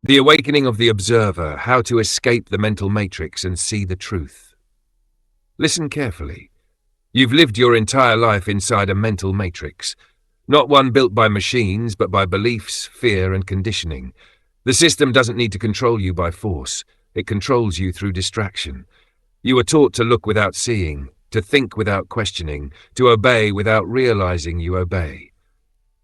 The Awakening of the Observer, How to Escape the Mental Matrix and See the Truth. Listen carefully. You've lived your entire life inside a mental matrix, not one built by machines, but by beliefs, fear, and conditioning. The system doesn't need to control you by force. It controls you through distraction. You were taught to look without seeing, to think without questioning, to obey without realizing you obey.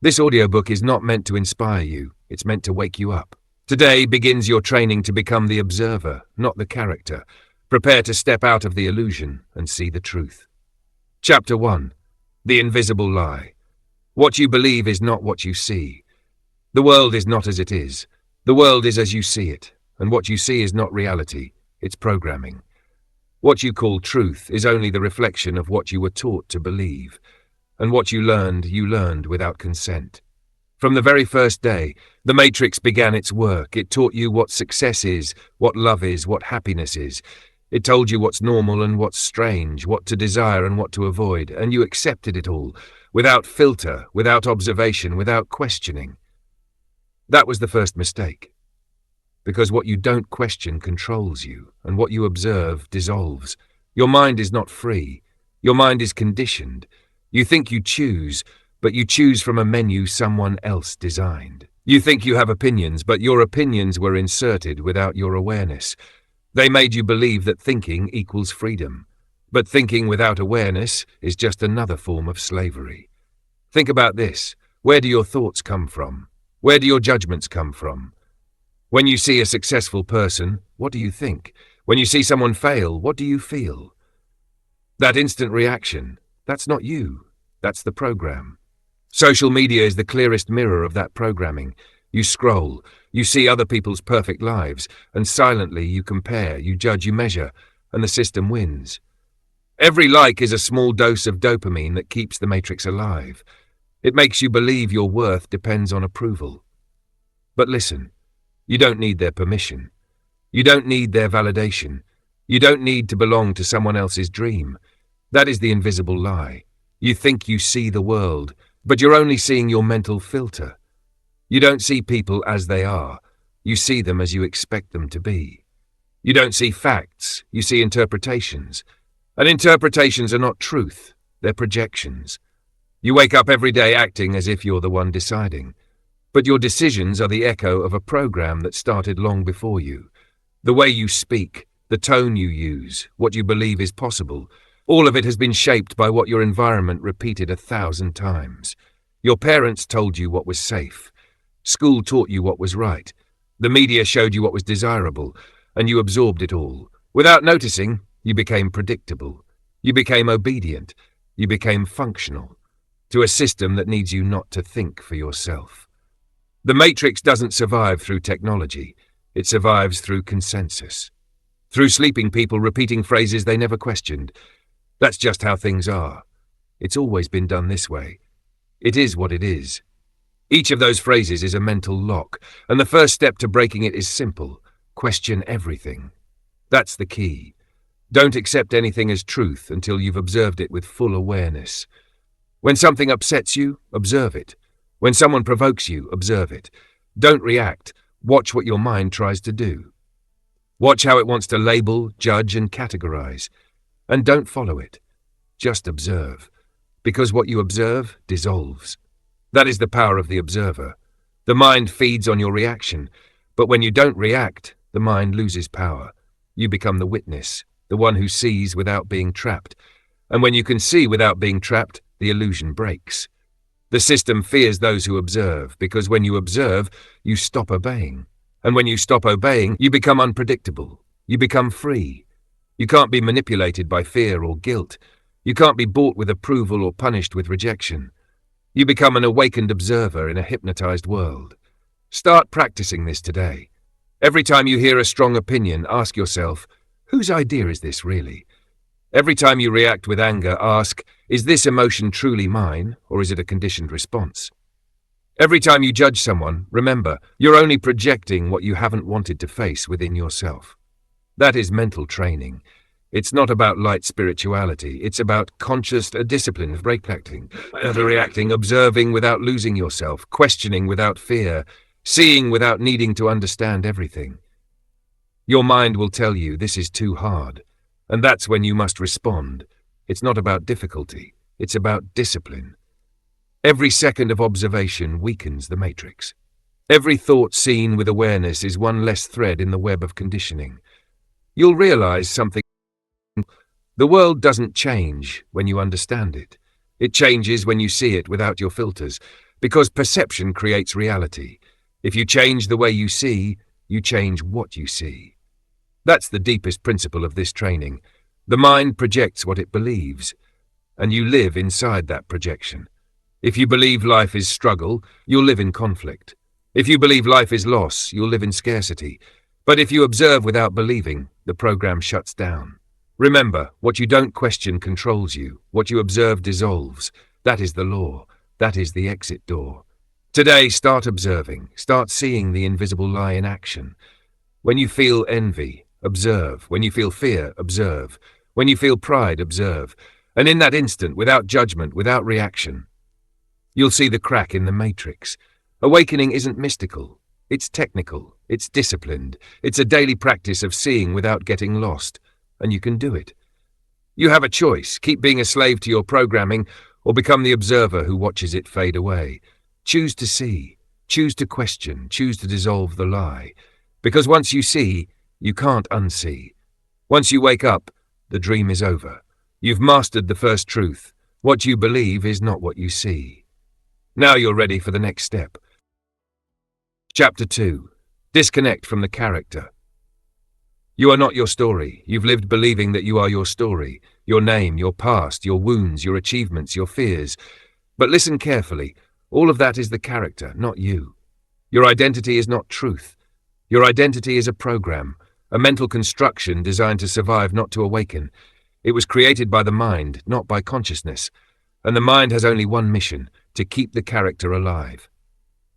This audiobook is not meant to inspire you. It's meant to wake you up. Today begins your training to become the observer, not the character. Prepare to step out of the illusion and see the truth. Chapter 1. The Invisible Lie. What you believe is not what you see. The world is not as it is. The world is as you see it, and what you see is not reality, it's programming. What you call truth is only the reflection of what you were taught to believe, and what you learned without consent. From the very first day, the Matrix began its work. It taught you what success is, what love is, what happiness is. It told you what's normal and what's strange, what to desire and what to avoid, and you accepted it all, without filter, without observation, without questioning. That was the first mistake. Because what you don't question controls you, and what you observe dissolves. Your mind is not free. Your mind is conditioned. You think you choose, but you choose from a menu someone else designed. You think you have opinions, but your opinions were inserted without your awareness. They made you believe that thinking equals freedom. But thinking without awareness is just another form of slavery. Think about this. Where do your thoughts come from? Where do your judgments come from? When you see a successful person, what do you think? When you see someone fail, what do you feel? That instant reaction, that's not you. That's the program. Social media is the clearest mirror of that programming. You scroll, you see other people's perfect lives, and silently you compare, you judge, you measure, and the system wins. Every like is a small dose of dopamine that keeps the matrix alive. It makes you believe your worth depends on approval. But listen, you don't need their permission. You don't need their validation. You don't need to belong to someone else's dream. That is the invisible lie. You think you see the world, but you're only seeing your mental filter. You don't see people as they are. You see them as you expect them to be. You don't see facts. You see interpretations. And interpretations are not truth. They're projections. You wake up every day acting as if you're the one deciding. But your decisions are the echo of a program that started long before you. The way you speak, the tone you use, what you believe is possible, all of it has been shaped by what your environment repeated 1,000 times. Your parents told you what was safe. School taught you what was right. The media showed you what was desirable, and you absorbed it all. Without noticing, you became predictable. You became obedient. You became functional to a system that needs you not to think for yourself. The matrix doesn't survive through technology. It survives through consensus. Through sleeping people repeating phrases they never questioned. That's just how things are. It's always been done this way. It is what it is. Each of those phrases is a mental lock, and the first step to breaking it is simple. Question everything. That's the key. Don't accept anything as truth until you've observed it with full awareness. When something upsets you, observe it. When someone provokes you, observe it. Don't react. Watch what your mind tries to do. Watch how it wants to label, judge, and categorize. And don't follow it. Just observe. Because what you observe dissolves. That is the power of the observer. The mind feeds on your reaction, but when you don't react, the mind loses power. You become the witness, the one who sees without being trapped. And when you can see without being trapped, the illusion breaks. The system fears those who observe, because when you observe, you stop obeying. And when you stop obeying, you become unpredictable. You become free. You can't be manipulated by fear or guilt. You can't be bought with approval or punished with rejection. You become an awakened observer in a hypnotized world. Start practicing this today. Every time you hear a strong opinion, ask yourself, whose idea is this really? Every time you react with anger, ask, is this emotion truly mine, or is it a conditioned response? Every time you judge someone, remember, you're only projecting what you haven't wanted to face within yourself. That is mental training. It's not about light spirituality. It's about conscious discipline of reacting, observing without losing yourself, questioning without fear, seeing without needing to understand everything. Your mind will tell you this is too hard, and that's when you must respond. It's not about difficulty, it's about discipline. Every second of observation weakens the matrix. Every thought seen with awareness is one less thread in the web of conditioning. You'll realize something. The world doesn't change when you understand it. It changes when you see it without your filters, because perception creates reality. If you change the way you see, you change what you see. That's the deepest principle of this training. The mind projects what it believes, and you live inside that projection. If you believe life is struggle, you'll live in conflict. If you believe life is loss, you'll live in scarcity. But if you observe without believing, the program shuts down. Remember, what you don't question controls you. What you observe dissolves. That is the law. That is the exit door. Today, start observing. Start seeing the invisible lie in action. When you feel envy, observe. When you feel fear, observe. When you feel pride, observe. And in that instant, without judgment, without reaction, you'll see the crack in the matrix. Awakening isn't mystical. It's technical. It's disciplined. It's a daily practice of seeing without getting lost. And you can do it. You have a choice. Keep being a slave to your programming, or become the observer who watches it fade away. Choose to see. Choose to question. Choose to dissolve the lie. Because once you see, you can't unsee. Once you wake up, the dream is over. You've mastered the first truth. What you believe is not what you see. Now you're ready for the next step. Chapter 2. Disconnect from the character. You are not your story. You've lived believing that you are your story, your name, your past, your wounds, your achievements, your fears. But listen carefully. All of that is the character, not you. Your identity is not truth. Your identity is a program, a mental construction designed to survive, not to awaken. It was created by the mind, not by consciousness. And the mind has only one mission: to keep the character alive.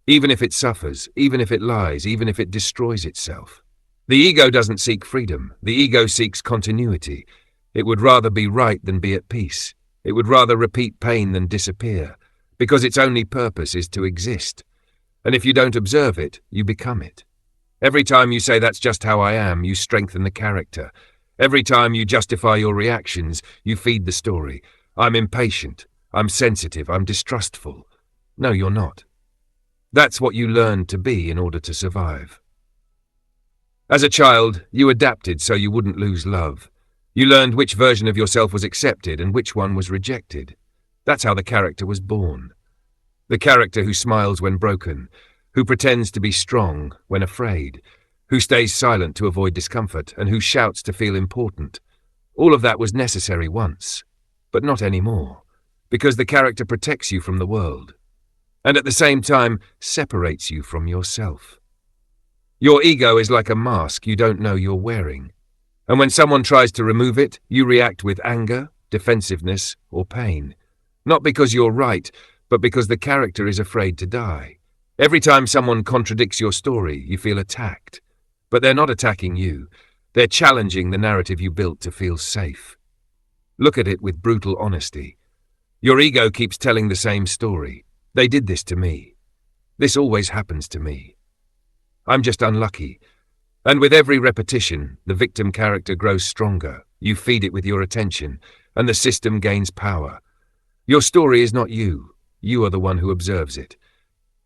Even if it suffers, even if it lies, even if it destroys itself. The ego doesn't seek freedom. The ego seeks continuity. It would rather be right than be at peace. It would rather repeat pain than disappear, because its only purpose is to exist. And if you don't observe it, you become it. Every time you say that's just how I am, you strengthen the character. Every time you justify your reactions, you feed the story. I'm impatient. I'm sensitive. I'm distrustful. No, you're not. That's what you learned to be in order to survive. As a child, you adapted so you wouldn't lose love. You learned which version of yourself was accepted and which one was rejected. That's how the character was born. The character who smiles when broken, who pretends to be strong when afraid, who stays silent to avoid discomfort, and who shouts to feel important. All of that was necessary once, but not anymore, because the character protects you from the world, and at the same time separates you from yourself. Your ego is like a mask you don't know you're wearing, and when someone tries to remove it, you react with anger, defensiveness, or pain. Not because you're right, but because the character is afraid to die. Every time someone contradicts your story, you feel attacked. But they're not attacking you. They're challenging the narrative you built to feel safe. Look at it with brutal honesty. Your ego keeps telling the same story. They did this to me. This always happens to me. I'm just unlucky. And with every repetition, the victim character grows stronger. You feed it with your attention, and the system gains power. Your story is not you. You are the one who observes it.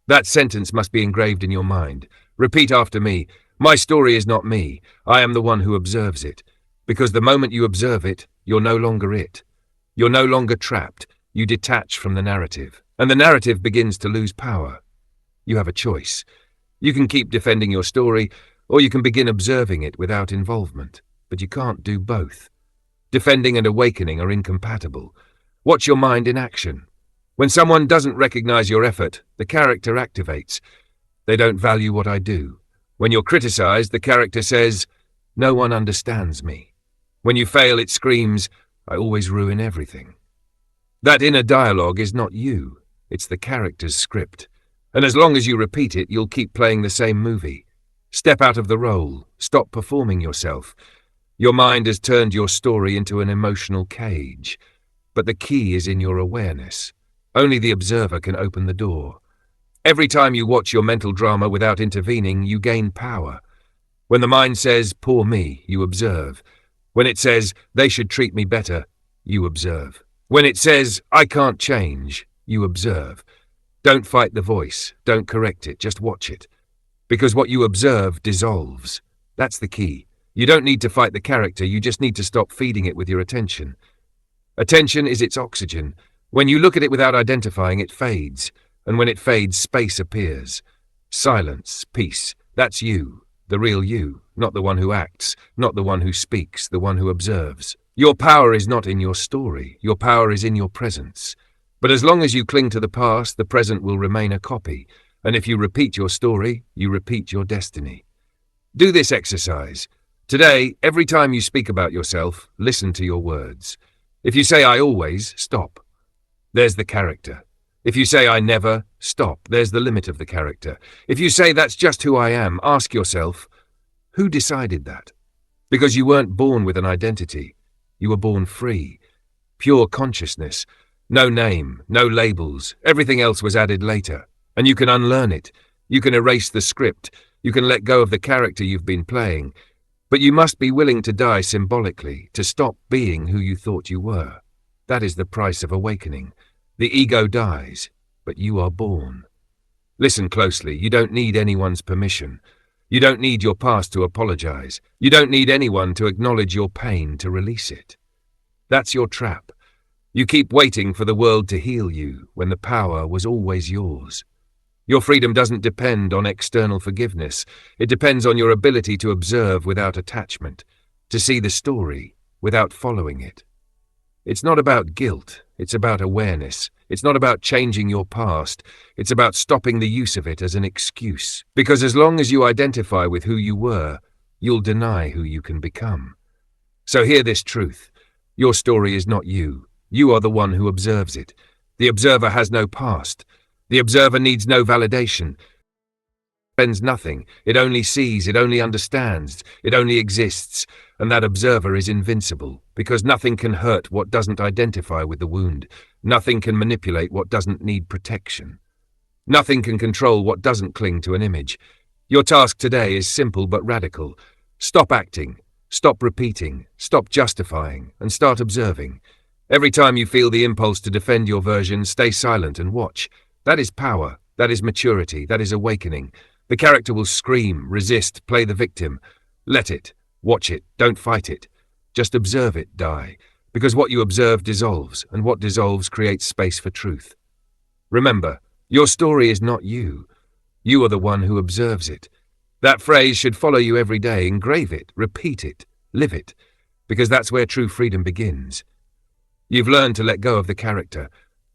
That sentence must be engraved in your mind. Repeat after me. My story is not me. I am the one who observes it. Because the moment you observe it, you're no longer it. You're no longer trapped. You detach from the narrative, and the narrative begins to lose power. You have a choice. You can keep defending your story, or you can begin observing it without involvement. But you can't do both. Defending and awakening are incompatible. Watch your mind in action. When someone doesn't recognize your effort, the character activates. They don't value what I do. When you're criticized, the character says, "No one understands me." When you fail, it screams, "I always ruin everything." That inner dialogue is not you. It's the character's script. And as long as you repeat it, you'll keep playing the same movie. Step out of the role. Stop performing yourself. Your mind has turned your story into an emotional cage. But the key is in your awareness. Only the observer can open the door. Every time you watch your mental drama without intervening, you gain power. When the mind says, "Poor me," you observe. When it says, "They should treat me better," you observe. When it says, "I can't change," you observe. Don't fight the voice, don't correct it, just watch it. Because what you observe dissolves. That's the key. You don't need to fight the character, you just need to stop feeding it with your attention. Attention is its oxygen. When you look at it without identifying, it fades. And when it fades, space appears. Silence, peace, that's you, the real you, not the one who acts, not the one who speaks, the one who observes. Your power is not in your story, your power is in your presence. But as long as you cling to the past, the present will remain a copy. And if you repeat your story, you repeat your destiny. Do this exercise. Today, every time you speak about yourself, listen to your words. If you say "I always," stop. There's the character. If you say "I never," stop. There's the limit of the character. If you say "That's just who I am," ask yourself, who decided that? Because you weren't born with an identity. You were born free. Pure consciousness. No name, no labels. Everything else was added later. And you can unlearn it. You can erase the script. You can let go of the character you've been playing. But you must be willing to die symbolically, to stop being who you thought you were. That is the price of awakening. The ego dies, but you are born. Listen closely. You don't need anyone's permission. You don't need your past to apologize. You don't need anyone to acknowledge your pain to release it. That's your trap. You keep waiting for the world to heal you when the power was always yours. Your freedom doesn't depend on external forgiveness. It depends on your ability to observe without attachment, to see the story without following it. It's not about guilt, it's about awareness. It's not about changing your past, it's about stopping the use of it as an excuse. Because as long as you identify with who you were, you'll deny who you can become. So hear this truth. Your story is not you. You are the one who observes it. The observer has no past. The observer needs no validation. It spends nothing. It only sees, it only understands, it only exists. And that observer is invincible, because nothing can hurt what doesn't identify with the wound. Nothing can manipulate what doesn't need protection. Nothing can control what doesn't cling to an image. Your task today is simple but radical. Stop acting, stop repeating, stop justifying, and start observing. Every time you feel the impulse to defend your version, stay silent and watch. That is power, that is maturity, that is awakening. The character will scream, resist, play the victim. Let it, watch it, don't fight it. Just observe it die, because what you observe dissolves, and what dissolves creates space for truth. Remember, your story is not you. You are the one who observes it. That phrase should follow you every day. Engrave it, repeat it, live it, because that's where true freedom begins. You've learned to let go of the character.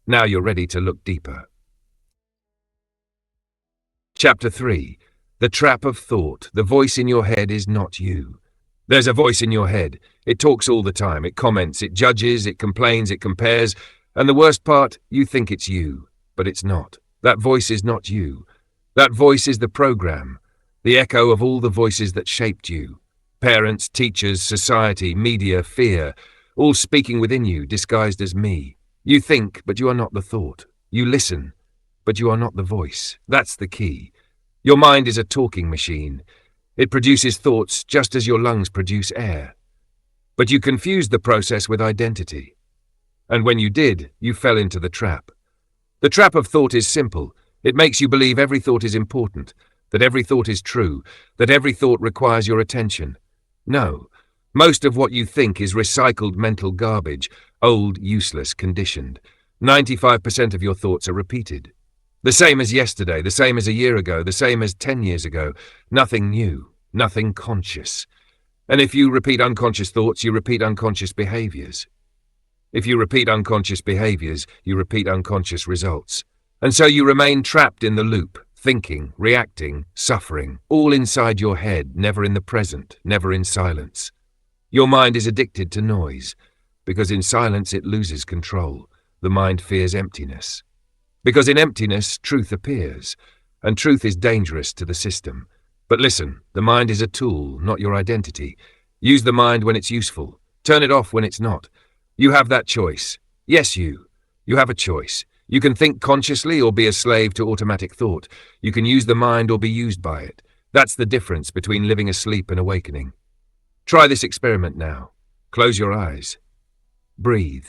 Now you're ready to look deeper. Chapter 3. The Trap of Thought. The voice in your head is not you. There's a voice in your head. It talks all the time. It comments, it judges, it complains, it compares. And the worst part, you think it's you, but it's not. That voice is not you. That voice is the program, the echo of all the voices that shaped you. Parents, teachers, society, media, fear, all speaking within you, disguised as me. You think, but you are not the thought. You listen, but you are not the voice. That's the key. Your mind is a talking machine. It produces thoughts just as your lungs produce air. But you confused the process with identity. And when you did, you fell into the trap. The trap of thought is simple. It makes you believe every thought is important, that every thought is true, that every thought requires your attention. No. Most of what you think is recycled mental garbage, old, useless, conditioned. 95% of your thoughts are repeated. The same as yesterday, the same as a year ago, the same as 10 years ago. Nothing new, nothing conscious. And if you repeat unconscious thoughts, you repeat unconscious behaviors. If you repeat unconscious behaviors, you repeat unconscious results. And so you remain trapped in the loop, thinking, reacting, suffering, all inside your head, never in the present, never in silence. Your mind is addicted to noise, because in silence it loses control. The mind fears emptiness. Because in emptiness, truth appears, and truth is dangerous to the system. But listen, the mind is a tool, not your identity. Use the mind when it's useful. Turn it off when it's not. You have that choice. Yes, you have a choice. You can think consciously or be a slave to automatic thought. You can use the mind or be used by it. That's the difference between living asleep and awakening. Try this experiment now. Close your eyes. Breathe.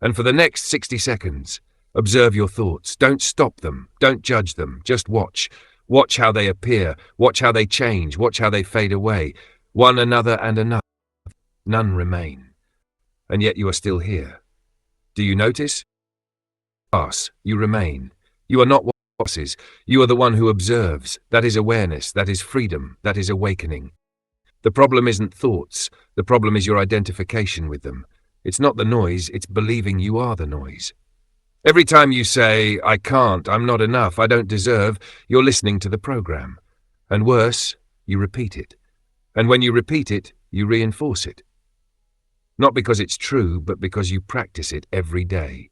And for the next 60 seconds, observe your thoughts. Don't stop them. Don't judge them. Just watch. Watch how they appear. Watch how they change. Watch how they fade away. One another and another. None remain. And yet you are still here. Do you notice? Pass. You remain. You are not what passes. You are the one who observes. That is awareness. That is freedom. That is awakening. The problem isn't thoughts. The problem is your identification with them. It's not the noise. It's believing you are the noise. Every time you say, I can't, I'm not enough, I don't deserve, you're listening to the program. And worse, you repeat it. And when you repeat it, you reinforce it. Not because it's true, but because you practice it every day.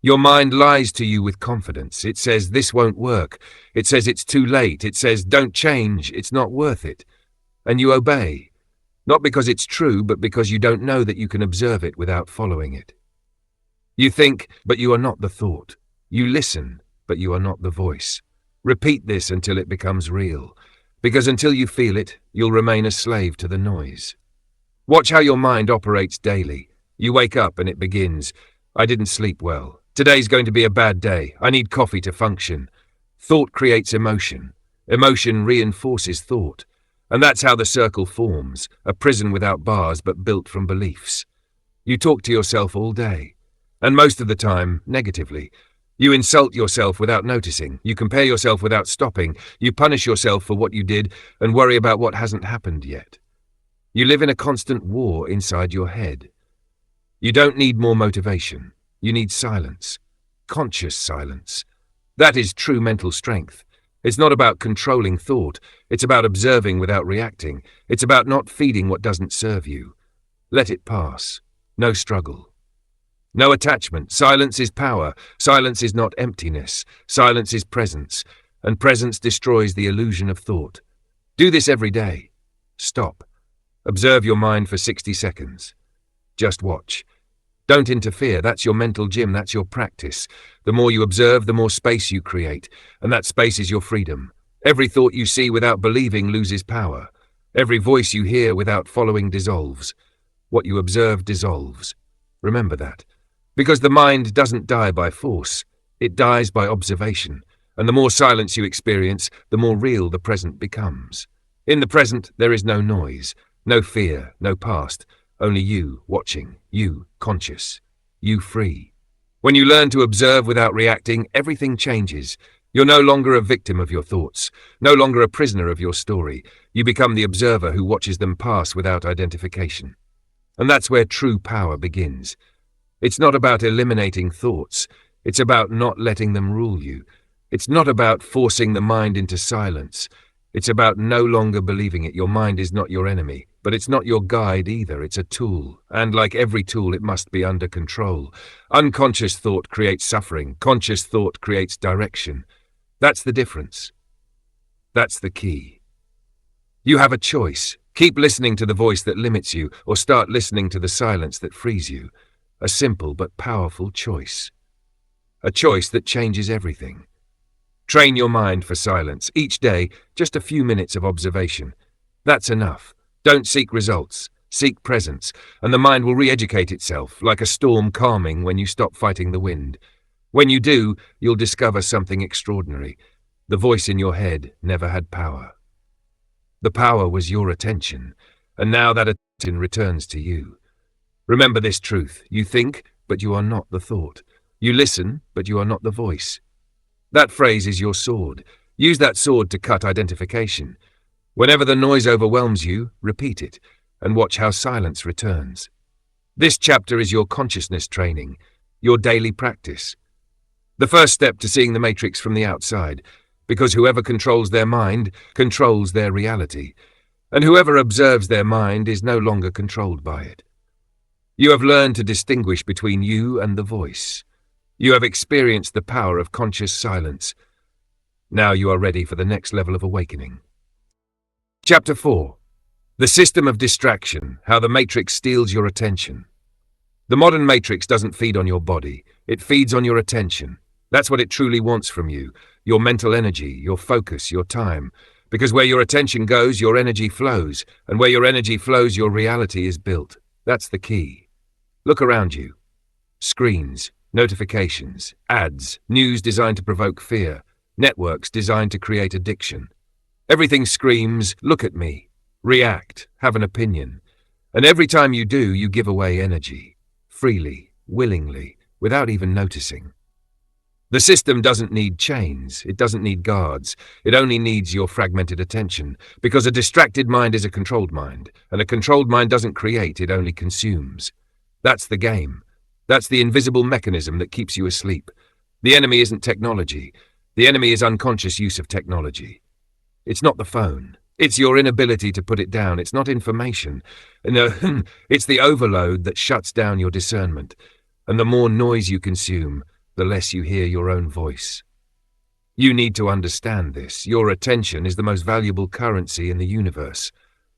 Your mind lies to you with confidence. It says, this won't work. It says it's too late. It says, don't change. It's not worth it. And you obey. Not because it's true, but because you don't know that you can observe it without following it. You think, but you are not the thought. You listen, but you are not the voice. Repeat this until it becomes real, because until you feel it, you'll remain a slave to the noise. Watch how your mind operates daily. You wake up and it begins, I didn't sleep well. Today's going to be a bad day. I need coffee to function. Thought creates emotion. Emotion reinforces thought. And that's how the circle forms, a prison without bars but built from beliefs. You talk to yourself all day. And most of the time, negatively. You insult yourself without noticing. You compare yourself without stopping. You punish yourself for what you did and worry about what hasn't happened yet. You live in a constant war inside your head. You don't need more motivation. You need silence. Conscious silence. That is true mental strength. It's not about controlling thought. It's about observing without reacting. It's about not feeding what doesn't serve you. Let it pass. No struggle. No attachment. Silence is power. Silence is not emptiness. Silence is presence. And presence destroys the illusion of thought. Do this every day. Stop. Observe your mind for 60 seconds. Just watch. Don't interfere. That's your mental gym. That's your practice. The more you observe, the more space you create. And that space is your freedom. Every thought you see without believing loses power. Every voice you hear without following dissolves. What you observe dissolves. Remember that. Because the mind doesn't die by force. It dies by observation. And the more silence you experience, the more real the present becomes. In the present, there is no noise, no fear, no past. Only you watching, you conscious, you free. When you learn to observe without reacting, everything changes. You're no longer a victim of your thoughts, no longer a prisoner of your story. You become the observer who watches them pass without identification. And that's where true power begins. It's not about eliminating thoughts. It's about not letting them rule you. It's not about forcing the mind into silence. It's about no longer believing it. Your mind is not your enemy, but it's not your guide either. It's a tool, and like every tool, it must be under control. Unconscious thought creates suffering. Conscious thought creates direction. That's the difference. That's the key. You have a choice. Keep listening to the voice that limits you, or start listening to the silence that frees you. A simple but powerful choice. A choice that changes everything. Train your mind for silence. Each day, just a few minutes of observation. That's enough. Don't seek results. Seek presence, and the mind will re-educate itself, like a storm calming when you stop fighting the wind. When you do, you'll discover something extraordinary. The voice in your head never had power. The power was your attention, and now that attention returns to you. Remember this truth. You think, but you are not the thought. You listen, but you are not the voice. That phrase is your sword. Use that sword to cut identification. Whenever the noise overwhelms you, repeat it, and watch how silence returns. This chapter is your consciousness training, your daily practice. The first step to seeing the matrix from the outside, because whoever controls their mind controls their reality, and whoever observes their mind is no longer controlled by it. You have learned to distinguish between you and the voice. You have experienced the power of conscious silence. Now you are ready for the next level of awakening. Chapter 4. The System of Distraction, How the Matrix Steals Your Attention. The modern matrix doesn't feed on your body. It feeds on your attention. That's what it truly wants from you, your mental energy, your focus, your time. Because where your attention goes, your energy flows, and where your energy flows, your reality is built. That's the key. Look around you. Screens, notifications, ads, news designed to provoke fear, networks designed to create addiction. Everything screams, look at me, react, have an opinion. And every time you do, you give away energy, freely, willingly, without even noticing. The system doesn't need chains, it doesn't need guards, it only needs your fragmented attention, because a distracted mind is a controlled mind, and a controlled mind doesn't create, it only consumes. That's the game. That's the invisible mechanism that keeps you asleep. The enemy isn't technology. The enemy is unconscious use of technology. It's not the phone. It's your inability to put it down. It's not information. No, it's the overload that shuts down your discernment. And the more noise you consume, the less you hear your own voice. You need to understand this. Your attention is the most valuable currency in the universe.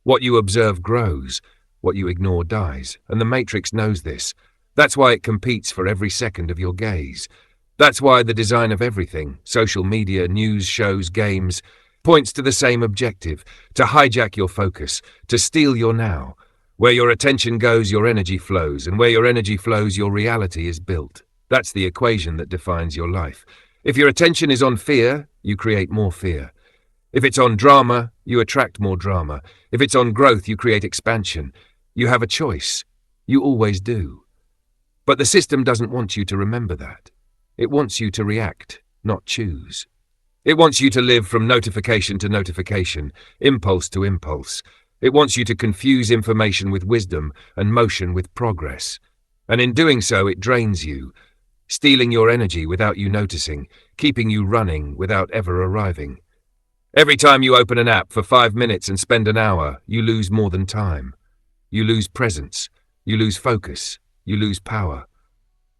What you observe grows. What you ignore dies. And the Matrix knows this. That's why it competes for every second of your gaze. That's why the design of everything, social media, news, shows, games, points to the same objective, to hijack your focus, to steal your now. Where your attention goes, your energy flows, and where your energy flows, your reality is built. That's the equation that defines your life. If your attention is on fear, you create more fear. If it's on drama, you attract more drama. If it's on growth, you create expansion. You have a choice. You always do. But the system doesn't want you to remember that. It wants you to react, not choose. It wants you to live from notification to notification, impulse to impulse. It wants you to confuse information with wisdom and motion with progress. And in doing so, it drains you, stealing your energy without you noticing, keeping you running without ever arriving. Every time you open an app for 5 minutes and spend an hour, you lose more than time. You lose presence. You lose focus. You lose power.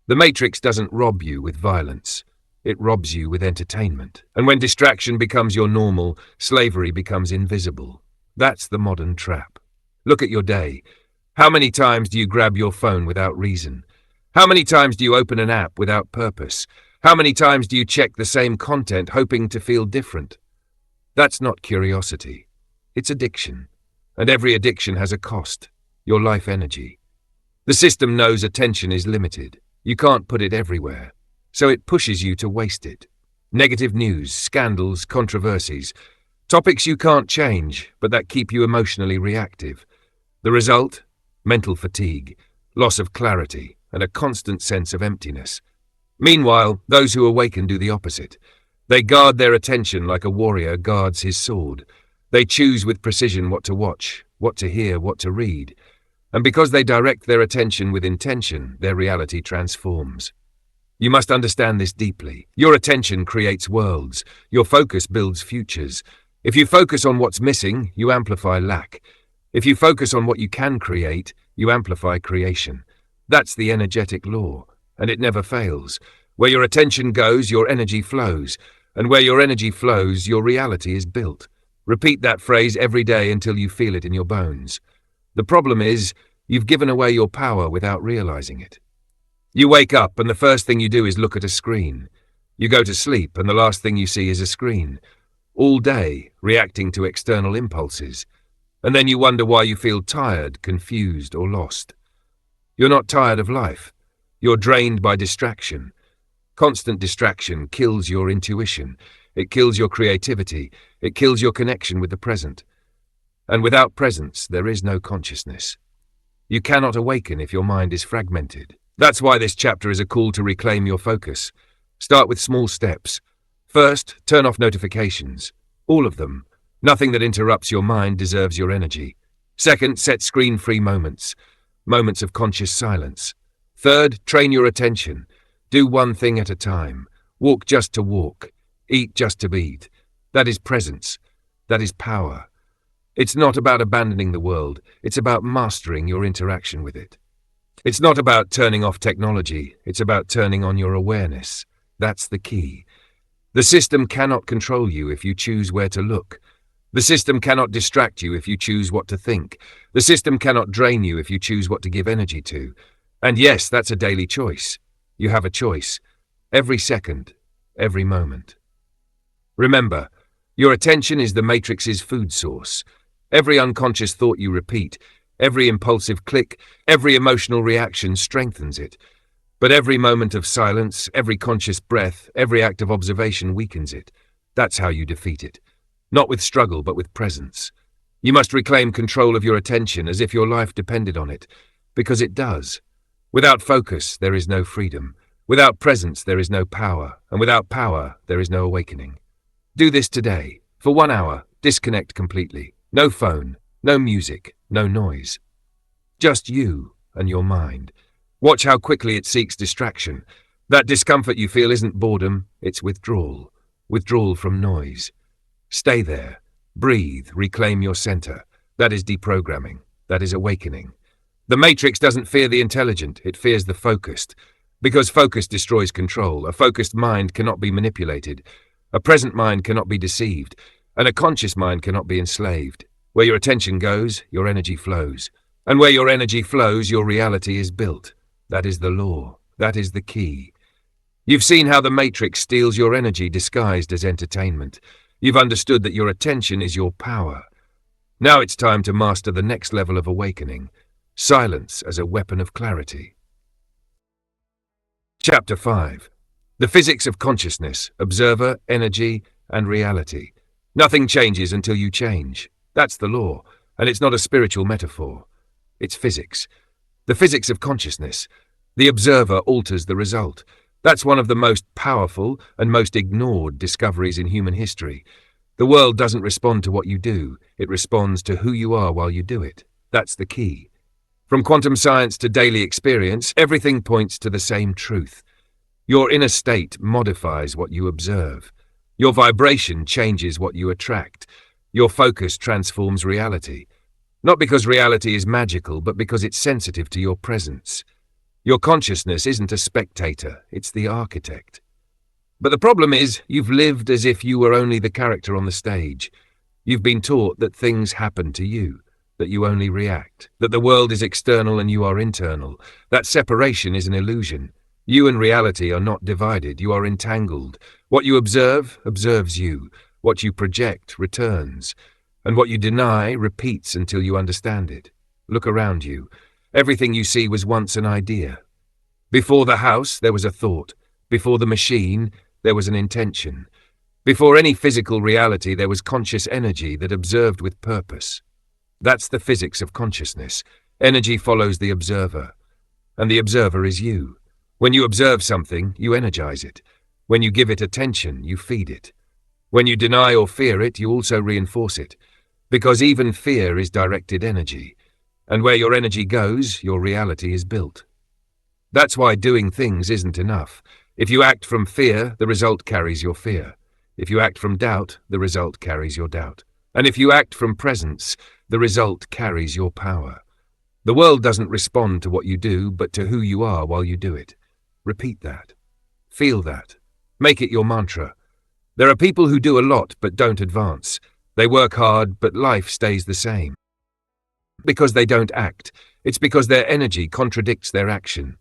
The Matrix doesn't rob you with violence. It robs you with entertainment. And when distraction becomes your normal, slavery becomes invisible. That's the modern trap. Look at your day. How many times do you grab your phone without reason? How many times do you open an app without purpose? How many times do you check the same content hoping to feel different? That's not curiosity. It's addiction. And every addiction has a cost. Your life energy. The system knows attention is limited. You can't put it everywhere. So it pushes you to waste it. Negative news, scandals, controversies. Topics you can't change, but that keep you emotionally reactive. The result? Mental fatigue, loss of clarity, and a constant sense of emptiness. Meanwhile, those who awaken do the opposite. They guard their attention like a warrior guards his sword. They choose with precision what to watch, what to hear, what to read. And because they direct their attention with intention, their reality transforms. You must understand this deeply. Your attention creates worlds. Your focus builds futures. If you focus on what's missing, you amplify lack. If you focus on what you can create, you amplify creation. That's the energetic law, and it never fails. Where your attention goes, your energy flows. And where your energy flows, your reality is built. Repeat that phrase every day until you feel it in your bones. The problem is, you've given away your power without realizing it. You wake up and the first thing you do is look at a screen. You go to sleep and the last thing you see is a screen. All day, reacting to external impulses. And then you wonder why you feel tired, confused, or lost. You're not tired of life. You're drained by distraction. Constant distraction kills your intuition. It kills your creativity. It kills your connection with the present. And without presence, there is no consciousness. You cannot awaken if your mind is fragmented. That's why this chapter is a call to reclaim your focus. Start with small steps. First, turn off notifications. All of them. Nothing that interrupts your mind deserves your energy. Second, set screen-free moments. Moments of conscious silence. Third, train your attention. Do one thing at a time. Walk just to walk. Eat just to eat. That is presence. That is power. It's not about abandoning the world. It's about mastering your interaction with it. It's not about turning off technology. It's about turning on your awareness. That's the key. The system cannot control you if you choose where to look. The system cannot distract you if you choose what to think. The system cannot drain you if you choose what to give energy to. And yes, that's a daily choice. You have a choice. Every second, every moment. Remember, your attention is the matrix's food source. Every unconscious thought you repeat, every impulsive click, every emotional reaction strengthens it. But every moment of silence, every conscious breath, every act of observation weakens it. That's how you defeat it. Not with struggle, but with presence. You must reclaim control of your attention as if your life depended on it, because it does. Without focus, there is no freedom. Without presence, there is no power. And without power, there is no awakening. Do this today. For 1 hour, disconnect completely. No phone, no music, no noise. Just you and your mind. Watch how quickly it seeks distraction. That discomfort you feel isn't boredom, it's withdrawal. Withdrawal from noise. Stay there. Breathe. Reclaim your center. That is deprogramming. That is awakening. The matrix doesn't fear the intelligent, it fears the focused. Because focus destroys control. A focused mind cannot be manipulated. A present mind cannot be deceived. And a conscious mind cannot be enslaved. Where your attention goes, your energy flows. And where your energy flows, your reality is built. That is the law. That is the key. You've seen how the matrix steals your energy disguised as entertainment. You've understood that your attention is your power. Now it's time to master the next level of awakening. Silence as a weapon of clarity. Chapter 5. The Physics of Consciousness, Observer, Energy, and Reality. Nothing changes until you change. That's the law, and it's not a spiritual metaphor. It's physics. The physics of consciousness. The observer alters the result. That's one of the most powerful and most ignored discoveries in human history. The world doesn't respond to what you do. It responds to who you are while you do it. That's the key. From quantum science to daily experience, everything points to the same truth. Your inner state modifies what you observe. Your vibration changes what you attract. Your focus transforms reality. Not because reality is magical, but because it's sensitive to your presence. Your consciousness isn't a spectator, it's the architect. But the problem is, you've lived as if you were only the character on the stage. You've been taught that things happen to you, that you only react, that the world is external and you are internal. That separation is an illusion. You and reality are not divided, you are entangled. What you observe, observes you. What you project, returns. And what you deny, repeats until you understand it. Look around you. Everything you see was once an idea. Before the house, there was a thought. Before the machine, there was an intention. Before any physical reality, there was conscious energy that observed with purpose. That's the physics of consciousness. Energy follows the observer. And the observer is you. When you observe something, you energize it. When you give it attention, you feed it. When you deny or fear it, you also reinforce it. Because even fear is directed energy. And where your energy goes, your reality is built. That's why doing things isn't enough. If you act from fear, the result carries your fear. If you act from doubt, the result carries your doubt. And if you act from presence, the result carries your power. The world doesn't respond to what you do, but to who you are while you do it. Repeat that. Feel that. Make it your mantra. There are people who do a lot but don't advance. They work hard, but life stays the same. Because they don't act. It's because their energy contradicts their action.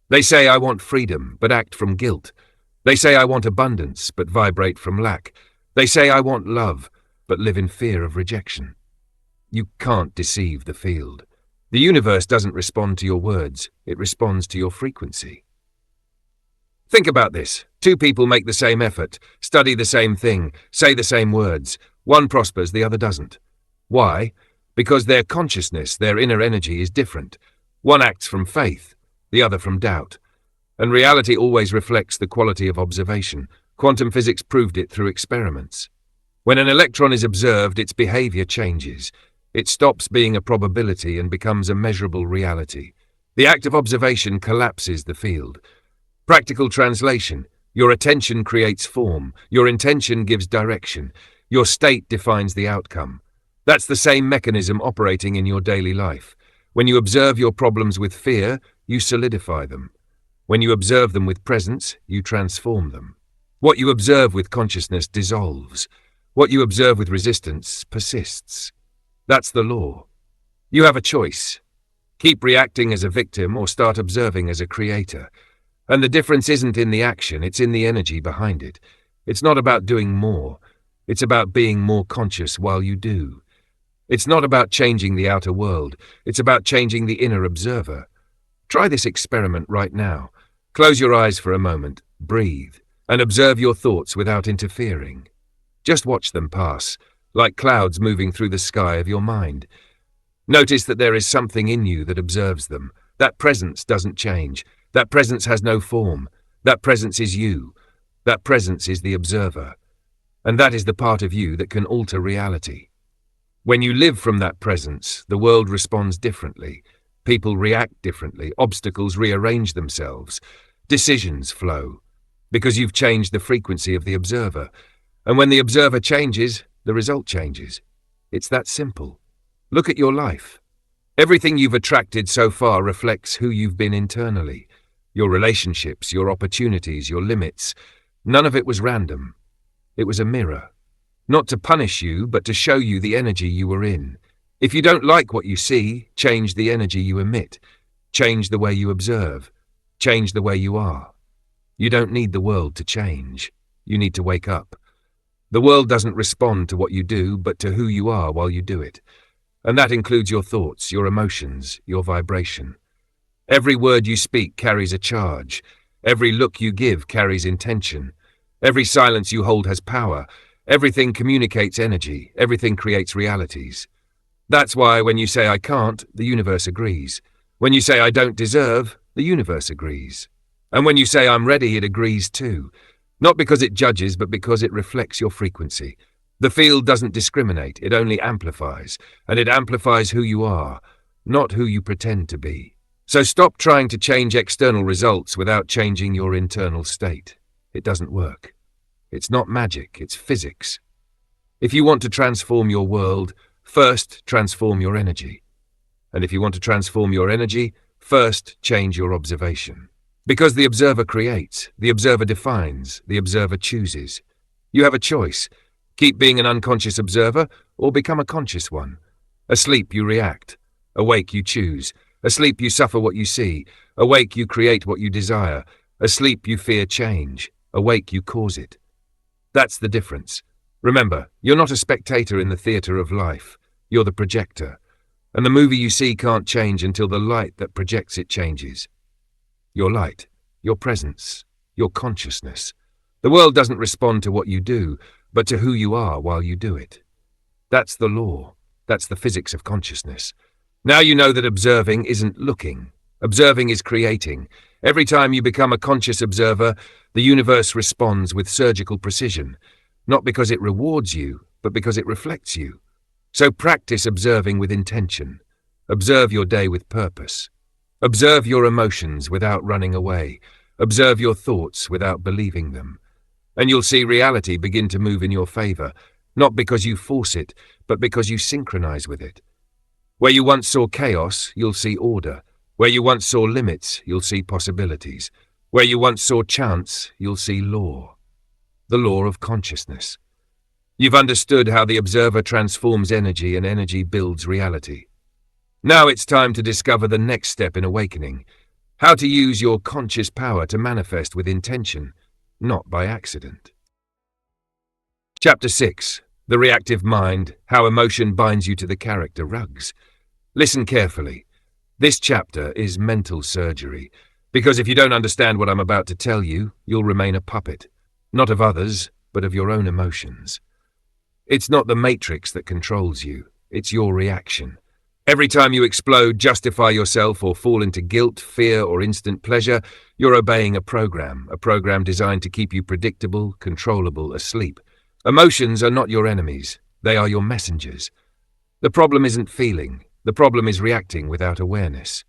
They say, I want freedom, but act from guilt. They say, I want abundance, but vibrate from lack. They say, I want love, but live in fear of rejection. You can't deceive the field. The universe doesn't respond to your words. It responds to your frequency. Think about this. Two people make the same effort, study the same thing, say the same words. One prospers, the other doesn't. Why? Because their consciousness, their inner energy is different. One acts from faith, the other from doubt. And reality always reflects the quality of observation. Quantum physics proved it through experiments. When an electron is observed, its behavior changes. It stops being a probability and becomes a measurable reality. The act of observation collapses the field. Practical translation: your attention creates form, your intention gives direction, your state defines the outcome. That's the same mechanism operating in your daily life. When you observe your problems with fear, you solidify them. When you observe them with presence, you transform them. What you observe with consciousness dissolves. What you observe with resistance persists. That's the law. You have a choice. Keep reacting as a victim or start observing as a creator. And the difference isn't in the action, it's in the energy behind it. It's not about doing more. It's about being more conscious while you do. It's not about changing the outer world. It's about changing the inner observer. Try this experiment right now. Close your eyes for a moment, breathe, and observe your thoughts without interfering. Just watch them pass, like clouds moving through the sky of your mind. Notice that there is something in you that observes them. That presence doesn't change. That presence has no form. That presence is you. That presence is the observer. And that is the part of you that can alter reality. When you live from that presence, the world responds differently. People react differently. Obstacles rearrange themselves. Decisions flow. Because you've changed the frequency of the observer. And when the observer changes, the result changes. It's that simple. Look at your life. Everything you've attracted so far reflects who you've been internally. Your relationships, your opportunities, your limits. None of it was random. It was a mirror. Not to punish you, but to show you the energy you were in. If you don't like what you see, change the energy you emit. Change the way you observe. Change the way you are. You don't need the world to change. You need to wake up. The world doesn't respond to what you do, but to who you are while you do it. And that includes your thoughts, your emotions, your vibration. Every word you speak carries a charge. Every look you give carries intention. Every silence you hold has power. Everything communicates energy. Everything creates realities. That's why when you say I can't, the universe agrees. When you say I don't deserve, the universe agrees. And when you say I'm ready, it agrees too. Not because it judges, but because it reflects your frequency. The field doesn't discriminate, it only amplifies. And it amplifies who you are, not who you pretend to be. So stop trying to change external results without changing your internal state. It doesn't work. It's not magic, it's physics. If you want to transform your world, first transform your energy. And if you want to transform your energy, first change your observation. Because the observer creates, the observer defines, the observer chooses. You have a choice. Keep being an unconscious observer or become a conscious one. Asleep you react. Awake you choose. Asleep you suffer what you see. Awake you create what you desire. Asleep you fear change. Awake you cause it. That's the difference. Remember, you're not a spectator in the theatre of life. You're the projector. And the movie you see can't change until the light that projects it changes. Your light, your presence, your consciousness. The world doesn't respond to what you do, but to who you are while you do it. That's the law. That's the physics of consciousness. Now you know that observing isn't looking. Observing is creating. Every time you become a conscious observer, the universe responds with surgical precision, not because it rewards you, but because it reflects you. So practice observing with intention. Observe your day with purpose. Observe your emotions without running away. Observe your thoughts without believing them. And you'll see reality begin to move in your favor, not because you force it, but because you synchronize with it. Where you once saw chaos, you'll see order. Where you once saw limits, you'll see possibilities. Where you once saw chance, you'll see law. The law of consciousness. You've understood how the observer transforms energy and energy builds reality. Now it's time to discover the next step in awakening. How to use your conscious power to manifest with intention, not by accident. Chapter 6. The Reactive Mind, How Emotion Binds You to the Character Rugs. Listen carefully. This chapter is mental surgery, because if you don't understand what I'm about to tell you, you'll remain a puppet, not of others, but of your own emotions. It's not the matrix that controls you, it's your reaction. Every time you explode, justify yourself, or fall into guilt, fear, or instant pleasure, you're obeying a program designed to keep you predictable, controllable, asleep. Emotions are not your enemies, they are your messengers. The problem isn't feeling, the problem is reacting without awareness.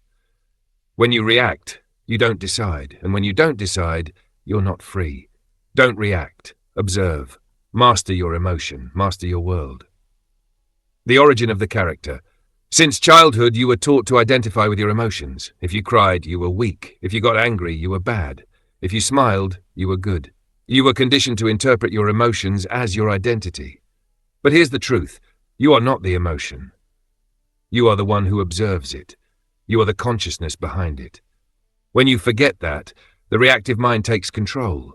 When you react, you don't decide, and when you don't decide, you're not free. Don't react, observe, master your emotion, master your world. The origin of the character. Since childhood, you were taught to identify with your emotions. If you cried, you were weak. If you got angry, you were bad. If you smiled, you were good. You were conditioned to interpret your emotions as your identity. But here's the truth. You are not the emotion. You are the one who observes it. You are the consciousness behind it. When you forget that, The reactive mind takes control.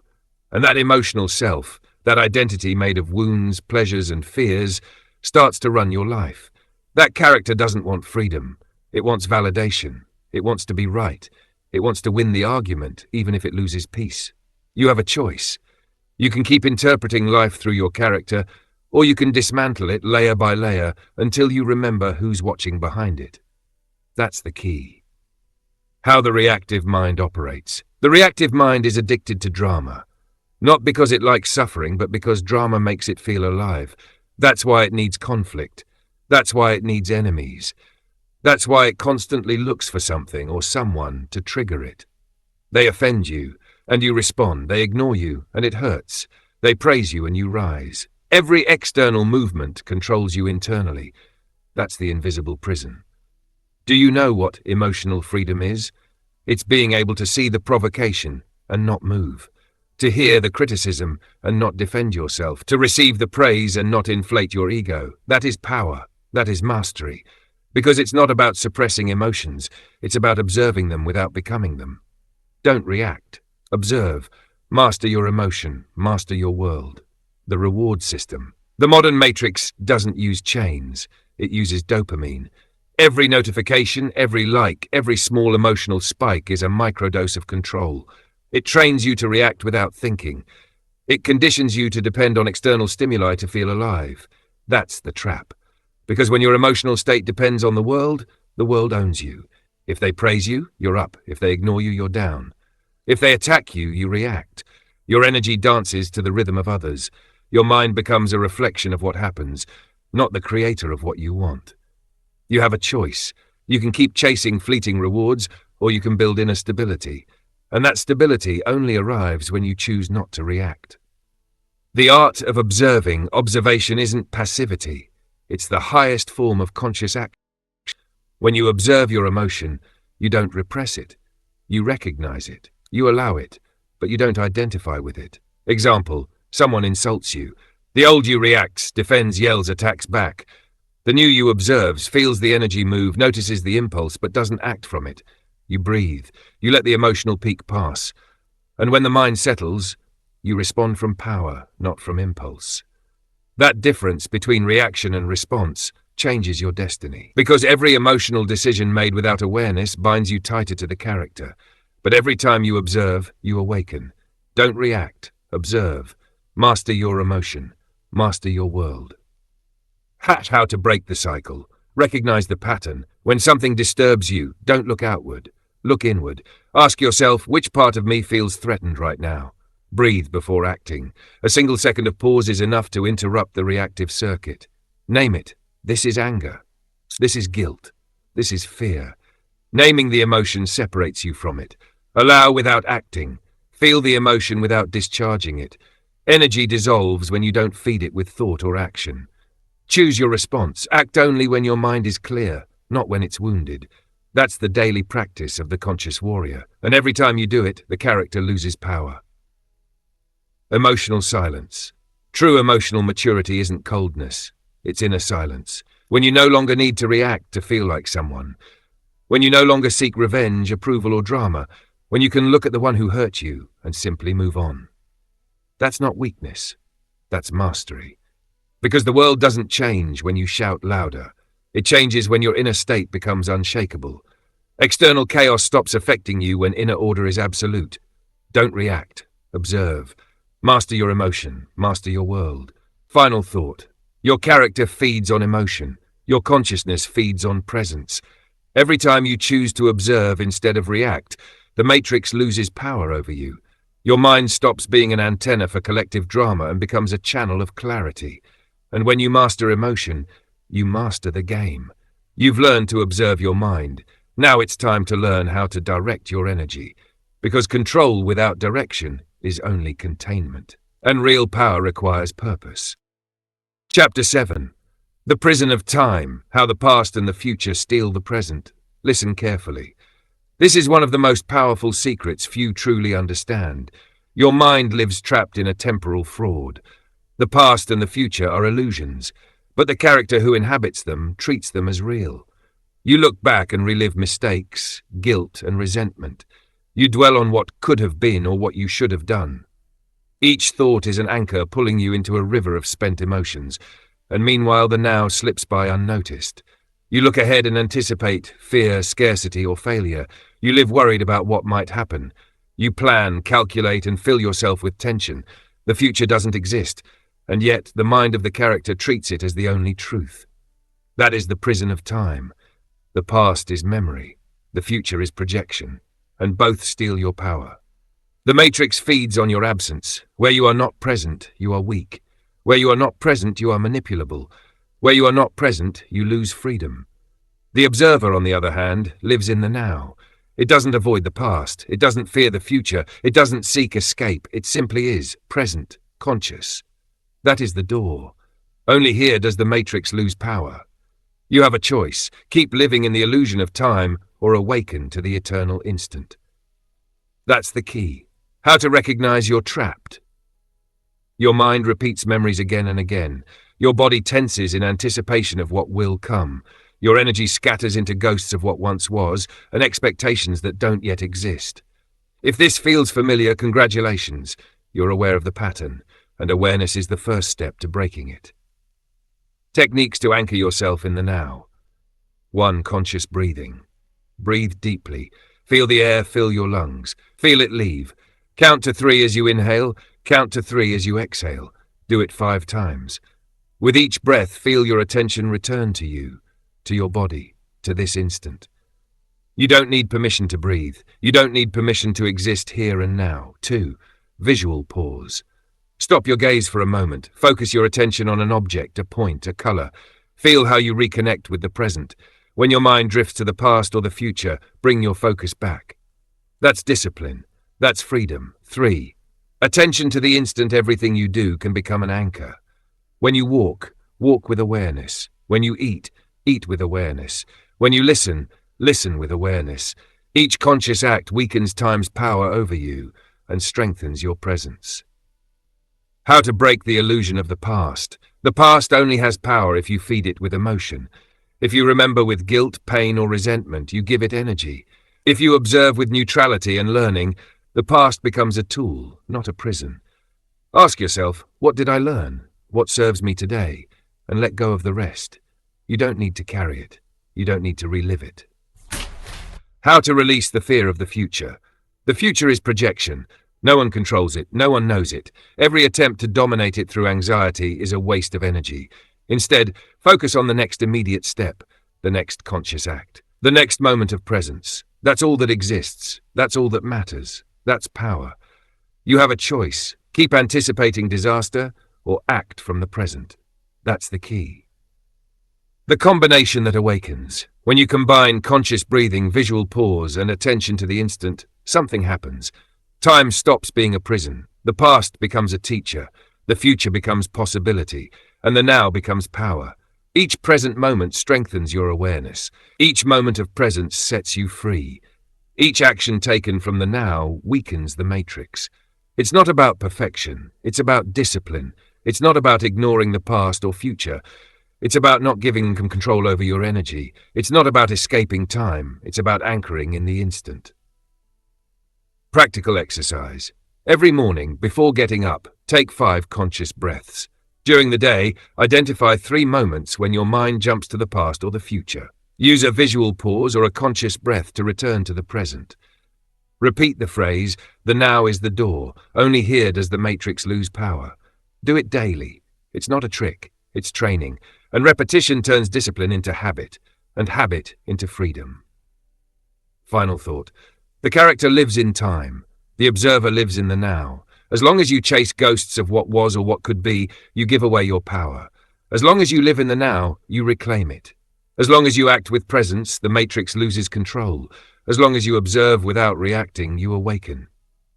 And that emotional self, that identity made of wounds, pleasures, and fears, starts to run your life. That character doesn't want freedom. It wants validation. It wants to be right. It wants to win the argument, even if it loses peace. You have a choice. You can keep interpreting life through your character, or you can dismantle it layer by layer until you remember who's watching behind it. That's the key. How the reactive mind operates. The reactive mind is addicted to drama. Not because it likes suffering, but because drama makes it feel alive. That's why it needs conflict. That's why it needs enemies. That's why it constantly looks for something or someone to trigger it. They offend you, and you respond. They ignore you, and it hurts. They praise you, and you rise. Every external movement controls you internally. That's the invisible prison. Do you know what emotional freedom is? It's being able to see the provocation and not move. To hear the criticism and not defend yourself. To receive the praise and not inflate your ego. That is power. That is mastery. Because it's not about suppressing emotions. It's about observing them without becoming them. Don't react. Observe. Master your emotion. Master your world. The reward system. The modern matrix doesn't use chains. It uses dopamine. Every notification, every like, every small emotional spike is a microdose of control. It trains you to react without thinking. It conditions you to depend on external stimuli to feel alive. That's the trap. Because when your emotional state depends on the world owns you. If they praise you, you're up. If they ignore you, you're down. If they attack you, you react. Your energy dances to the rhythm of others. Your mind becomes a reflection of what happens, not the creator of what you want. You have a choice. You can keep chasing fleeting rewards, or you can build inner stability. And that stability only arrives when you choose not to react. The art of observation isn't passivity. It's the highest form of conscious action. When you observe your emotion, you don't repress it. You recognize it. You allow it, but you don't identify with it. Example, someone insults you. The old you reacts, defends, yells, attacks back. The new you observes, feels the energy move, notices the impulse, but doesn't act from it. You breathe. You let the emotional peak pass. And when the mind settles, you respond from power, not from impulse. That difference between reaction and response changes your destiny. Because every emotional decision made without awareness binds you tighter to the character. But every time you observe, you awaken. Don't react. Observe. Master your emotion. Master your world. How to break the cycle. Recognize the pattern. When something disturbs you, don't look outward. Look inward. Ask yourself, which part of me feels threatened right now? Breathe before acting. A single second of pause is enough to interrupt the reactive circuit. Name it. This is anger. This is guilt. This is fear. Naming the emotion separates you from it. Allow without acting. Feel the emotion without discharging it. Energy dissolves when you don't feed it with thought or action. Choose your response. Act only when your mind is clear, not when it's wounded. That's the daily practice of the conscious warrior, and every time you do it, the character loses power. Emotional silence. True emotional maturity isn't coldness, it's inner silence. When you no longer need to react to feel like someone. When you no longer seek revenge, approval, or drama. When you can look at the one who hurt you and simply move on. That's not weakness, that's mastery. Because the world doesn't change when you shout louder. It changes when your inner state becomes unshakable. External chaos stops affecting you when inner order is absolute. Don't react. Observe. Master your emotion. Master your world. Final thought. Your character feeds on emotion. Your consciousness feeds on presence. Every time you choose to observe instead of react, the matrix loses power over you. Your mind stops being an antenna for collective drama and becomes a channel of clarity. And when you master emotion, you master the game. You've learned to observe your mind. Now it's time to learn how to direct your energy. Because control without direction is only containment. And real power requires purpose. Chapter 7. The Prison of Time, How the Past and the Future Steal the Present. Listen carefully. This is one of the most powerful secrets few truly understand. Your mind lives trapped in a temporal fraud. The past and the future are illusions, but the character who inhabits them treats them as real. You look back and relive mistakes, guilt, and resentment. You dwell on what could have been or what you should have done. Each thought is an anchor pulling you into a river of spent emotions, and meanwhile the now slips by unnoticed. You look ahead and anticipate fear, scarcity, or failure. You live worried about what might happen. You plan, calculate, and fill yourself with tension. The future doesn't exist, and yet the mind of the character treats it as the only truth. That is the prison of time. The past is memory. The future is projection, and both steal your power. The matrix feeds on your absence. Where you are not present, you are weak. Where you are not present, you are manipulable. Where you are not present, you lose freedom. The observer, on the other hand, lives in the now. It doesn't avoid the past. It doesn't fear the future. It doesn't seek escape. It simply is, present, conscious. That is the door. Only here does the matrix lose power. You have a choice. Keep living in the illusion of time or awaken to the eternal instant. That's the key. How to recognize you're trapped. Your mind repeats memories again and again. Your body tenses in anticipation of what will come. Your energy scatters into ghosts of what once was and expectations that don't yet exist. If this feels familiar, congratulations. You're aware of the pattern, and awareness is the first step to breaking it. Techniques to anchor yourself in the now. 1. Conscious breathing. Breathe deeply. Feel the air fill your lungs. Feel it leave. Count to 3 as you inhale. Count to 3 as you exhale. Do it 5 times. With each breath, feel your attention return to you, to your body, to this instant. You don't need permission to breathe. You don't need permission to exist here and now. 2. Visual pause. Stop your gaze for a moment. Focus your attention on an object, a point, a color. Feel how you reconnect with the present. When your mind drifts to the past or the future, bring your focus back. That's discipline. That's freedom. 3. Attention to the instant. Everything you do can become an anchor. When you walk, walk with awareness. When you eat, eat with awareness. When you listen, listen with awareness. Each conscious act weakens time's power over you and strengthens your presence. How to break the illusion of the past. The past only has power if you feed it with emotion. If you remember with guilt, pain, or resentment, you give it energy. If you observe with neutrality and learning, the past becomes a tool, not a prison. Ask yourself, what did I learn? What serves me today? And let go of the rest. You don't need to carry it. You don't need to relive it. How to release the fear of the future. The future is projection. No one controls it. No one knows it. Every attempt to dominate it through anxiety is a waste of energy. Instead, focus on the next immediate step, the next conscious act, the next moment of presence. That's all that exists. That's all that matters. That's power. You have a choice. Keep anticipating disaster or act from the present. That's the key. The combination that awakens. When you combine conscious breathing, visual pause, and attention to the instant, something happens. Time stops being a prison. The past becomes a teacher. The future becomes possibility. And the now becomes power. Each present moment strengthens your awareness. Each moment of presence sets you free. Each action taken from the now weakens the matrix. It's not about perfection. It's about discipline. It's not about ignoring the past or future. It's about not giving them control over your energy. It's not about escaping time. It's about anchoring in the instant. Practical exercise. Every morning, before getting up, take 5 conscious breaths. During the day, identify 3 moments when your mind jumps to the past or the future. Use a visual pause or a conscious breath to return to the present. Repeat the phrase, "The now is the door. Only here does the matrix lose power." Do it daily. It's not a trick. It's training. And repetition turns discipline into habit, and habit into freedom. Final thought. The character lives in time. The observer lives in the now. As long as you chase ghosts of what was or what could be, you give away your power. As long as you live in the now, you reclaim it. As long as you act with presence, the matrix loses control. As long as you observe without reacting, you awaken.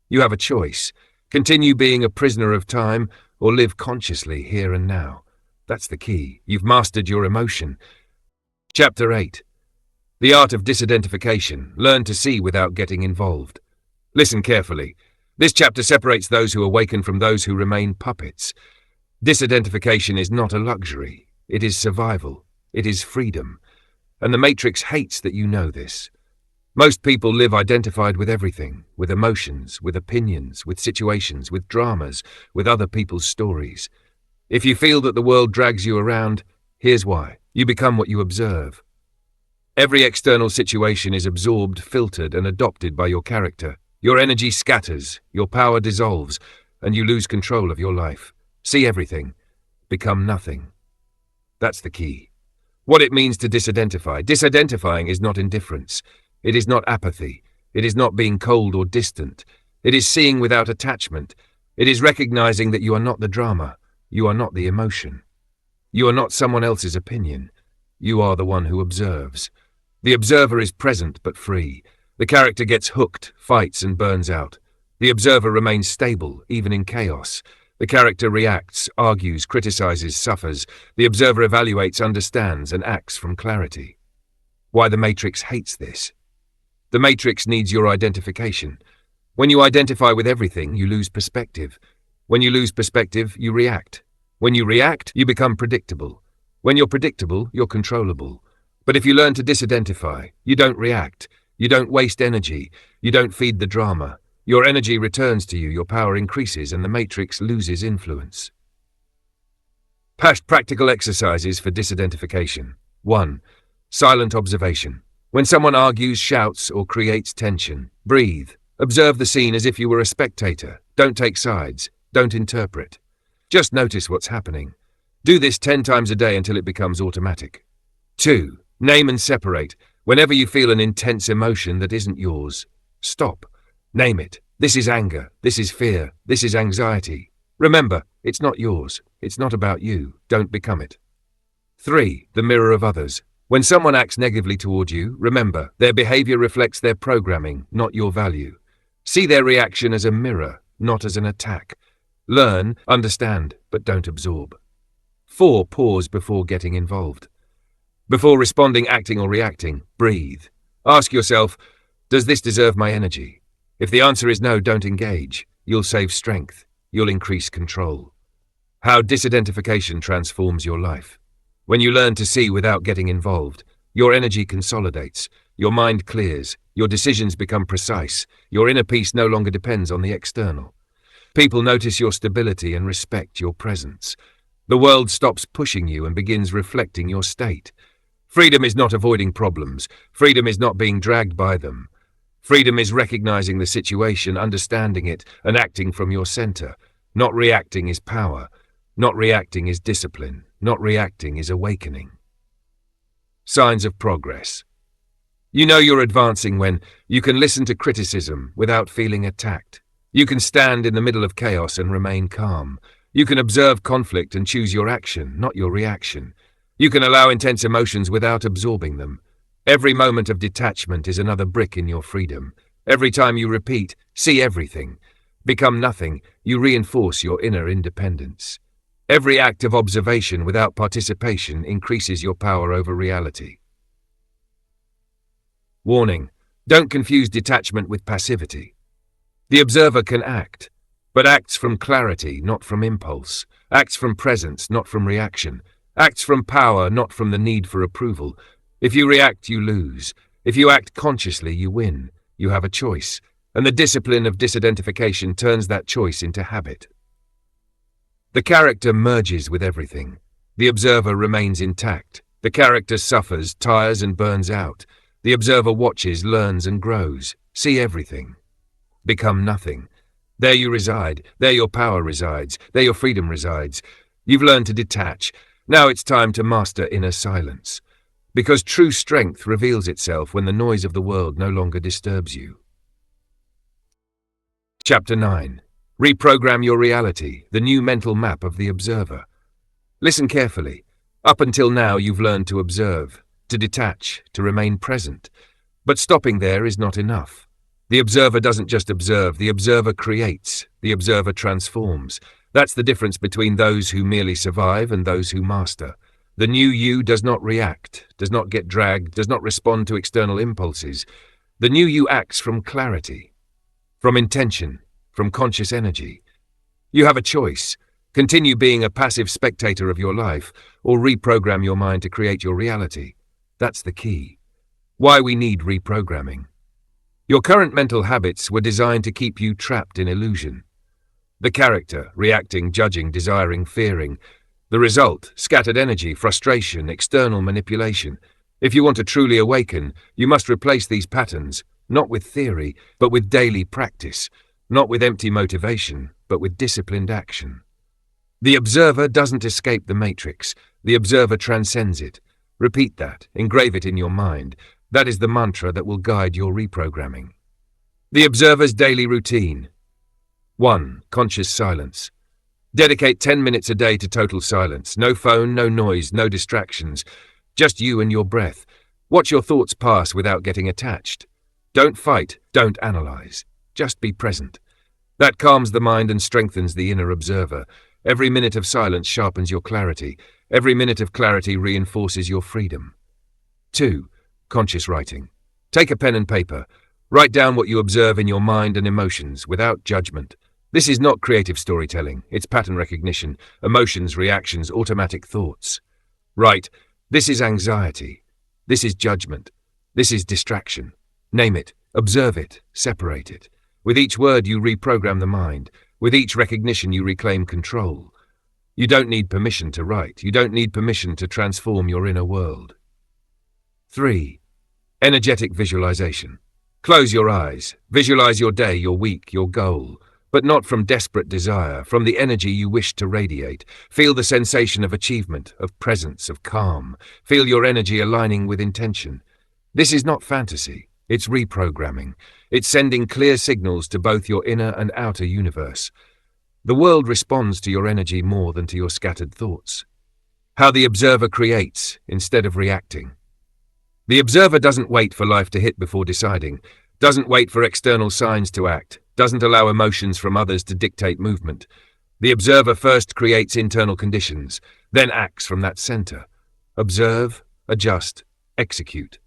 You have a choice. Continue being a prisoner of time, or live consciously here and now. That's the key. You've mastered your emotion. Chapter 8. The Art of Disidentification. Learn to see without getting involved. Listen carefully. This chapter separates those who awaken from those who remain puppets. Disidentification is not a luxury. It is survival. It is freedom. And the Matrix hates that you know this. Most people live identified with everything, with emotions, with opinions, with situations, with dramas, with other people's stories. If you feel that the world drags you around, here's why. You become what you observe. Every external situation is absorbed, filtered, and adopted by your character. Your energy scatters, your power dissolves, and you lose control of your life. See everything. Become nothing. That's the key. What it means to disidentify. Disidentifying is not indifference. It is not apathy. It is not being cold or distant. It is seeing without attachment. It is recognizing that you are not the drama. You are not the emotion. You are not someone else's opinion. You are the one who observes. The observer is present but free. The character gets hooked, fights, and burns out. The observer remains stable, even in chaos. The character reacts, argues, criticizes, suffers. The observer evaluates, understands, and acts from clarity. Why the Matrix hates this? The Matrix needs your identification. When you identify with everything, you lose perspective. When you lose perspective, you react. When you react, you become predictable. When you're predictable, you're controllable. But if you learn to disidentify, you don't react. You don't waste energy. You don't feed the drama. Your energy returns to you, your power increases, and the Matrix loses influence. Practical exercises for disidentification. 1. Silent observation. When someone argues, shouts, or creates tension, breathe. Observe the scene as if you were a spectator. Don't take sides. Don't interpret. Just notice what's happening. Do this 10 times a day until it becomes automatic. 2. Name and separate. Whenever you feel an intense emotion that isn't yours, stop. Name it. This is anger. This is fear. This is anxiety. Remember, it's not yours. It's not about you. Don't become it. 3. The mirror of others. When someone acts negatively toward you, remember, their behavior reflects their programming, not your value. See their reaction as a mirror, not as an attack. Learn, understand, but don't absorb. 4. Pause before getting involved. Before responding, acting, or reacting, breathe. Ask yourself, does this deserve my energy? If the answer is no, don't engage. You'll save strength. You'll increase control. How disidentification transforms your life. When you learn to see without getting involved, your energy consolidates, your mind clears, your decisions become precise, your inner peace no longer depends on the external. People notice your stability and respect your presence. The world stops pushing you and begins reflecting your state. Freedom is not avoiding problems. Freedom is not being dragged by them. Freedom is recognizing the situation, understanding it, and acting from your center. Not reacting is power. Not reacting is discipline. Not reacting is awakening. Signs of progress. You know you're advancing when you can listen to criticism without feeling attacked. You can stand in the middle of chaos and remain calm. You can observe conflict and choose your action, not your reaction. You can allow intense emotions without absorbing them. Every moment of detachment is another brick in your freedom. Every time you repeat, see everything, become nothing, you reinforce your inner independence. Every act of observation without participation increases your power over reality. Warning: don't confuse detachment with passivity. The observer can act, but acts from clarity, not from impulse. Acts from presence, not from reaction. Acts from power, not from the need for approval. If you react, you lose. If you act consciously, you win. You have a choice, and the discipline of disidentification turns that choice into habit. The character merges with everything. The observer remains intact. The character suffers, tires, and burns out. The observer watches, learns, and grows. See everything. Become nothing. There you reside. There your power resides. There your freedom resides. You've learned to detach. Now it's time to master inner silence. Because true strength reveals itself when the noise of the world no longer disturbs you. Chapter 9. Reprogram your reality, the new mental map of the observer. Listen carefully. Up until now you've learned to observe, to detach, to remain present. But stopping there is not enough. The observer doesn't just observe, the observer creates, the observer transforms. That's the difference between those who merely survive and those who master. The new you does not react, does not get dragged, does not respond to external impulses. The new you acts from clarity, from intention, from conscious energy. You have a choice. Continue being a passive spectator of your life, or reprogram your mind to create your reality. That's the key. Why we need reprogramming. Your current mental habits were designed to keep you trapped in illusion. The character, reacting, judging, desiring, fearing. The result, scattered energy, frustration, external manipulation. If you want to truly awaken, you must replace these patterns, not with theory, but with daily practice, not with empty motivation, but with disciplined action. The observer doesn't escape the matrix, the observer transcends it. Repeat that, engrave it in your mind. That is the mantra that will guide your reprogramming. The observer's daily routine. 1. Conscious silence. Dedicate 10 minutes a day to total silence. No phone, no noise, no distractions. Just you and your breath. Watch your thoughts pass without getting attached. Don't fight, don't analyze. Just be present. That calms the mind and strengthens the inner observer. Every minute of silence sharpens your clarity. Every minute of clarity reinforces your freedom. 2. Conscious writing. Take a pen and paper. Write down what you observe in your mind and emotions, without judgment. This is not creative storytelling, it's pattern recognition, emotions, reactions, automatic thoughts. Write, this is anxiety. This is judgment. This is distraction. Name it, observe it, separate it. With each word you reprogram the mind. With each recognition you reclaim control. You don't need permission to write. You don't need permission to transform your inner world. 3. Energetic visualization. Close your eyes. Visualize your day, your week, your goal. But not from desperate desire, from the energy you wish to radiate. Feel the sensation of achievement, of presence, of calm. Feel your energy aligning with intention. This is not fantasy. It's reprogramming. It's sending clear signals to both your inner and outer universe. The world responds to your energy more than to your scattered thoughts. How the observer creates instead of reacting. The observer doesn't wait for life to hit before deciding, doesn't wait for external signs to act, doesn't allow emotions from others to dictate movement. The observer first creates internal conditions, then acts from that center. Observe, adjust, execute.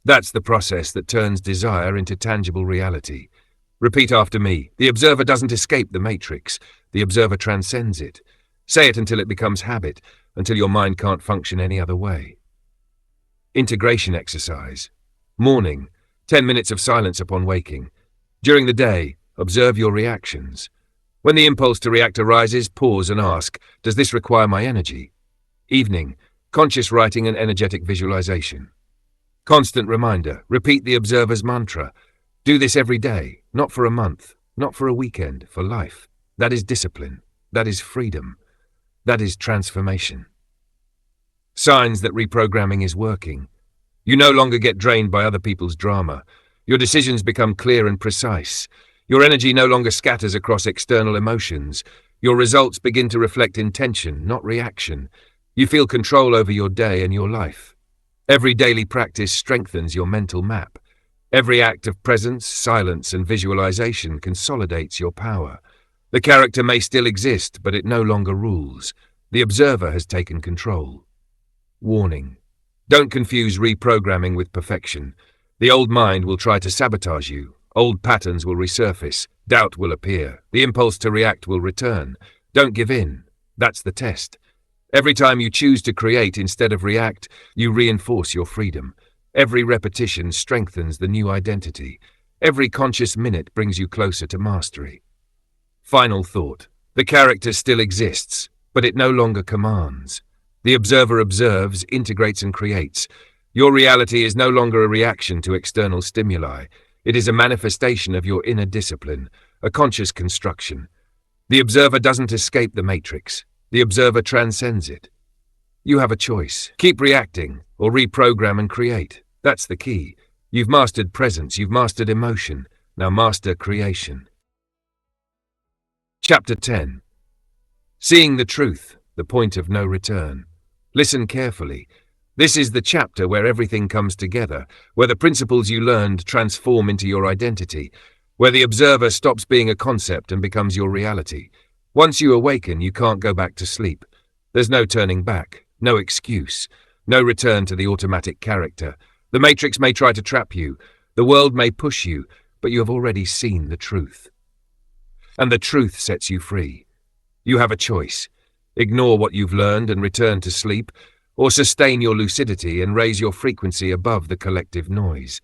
That's the process that turns desire into tangible reality. Repeat after me. The observer doesn't escape the matrix. The observer transcends it. Say it until it becomes habit, until your mind can't function any other way. Integration exercise. Morning, 10 minutes of silence upon waking. During the day, observe your reactions. When the impulse to react arises, pause and ask, does this require my energy? Evening, conscious writing and energetic visualization. Constant reminder, repeat the observer's mantra. Do this every day, not for a month, not for a weekend, for life. That is discipline. That is freedom. That is transformation. Signs that reprogramming is working. You no longer get drained by other people's drama. Your decisions become clear and precise. Your energy no longer scatters across external emotions. Your results begin to reflect intention, not reaction. You feel control over your day and your life. Every daily practice strengthens your mental map. Every act of presence, silence, and visualization consolidates your power. The character may still exist, but it no longer rules. The observer has taken control. Warning. Don't confuse reprogramming with perfection. The old mind will try to sabotage you. Old patterns will resurface. Doubt will appear. The impulse to react will return. Don't give in. That's the test. Every time you choose to create instead of react, you reinforce your freedom. Every repetition strengthens the new identity. Every conscious minute brings you closer to mastery. Final thought. The character still exists, but it no longer commands. The observer observes, integrates, and creates. Your reality is no longer a reaction to external stimuli. It is a manifestation of your inner discipline, a conscious construction. The observer doesn't escape the matrix. The observer transcends it. You have a choice. Keep reacting, or reprogram and create. That's the key. You've mastered presence, you've mastered emotion. Now master creation. Chapter 10. Seeing the truth, the point of no return. Listen carefully. This is the chapter where everything comes together, where the principles you learned transform into your identity, where the observer stops being a concept and becomes your reality. Once you awaken, you can't go back to sleep. There's no turning back, no excuse, no return to the automatic character. The matrix may try to trap you, the world may push you, but you have already seen the truth. And the truth sets you free. You have a choice. Ignore what you've learned and return to sleep, or sustain your lucidity and raise your frequency above the collective noise.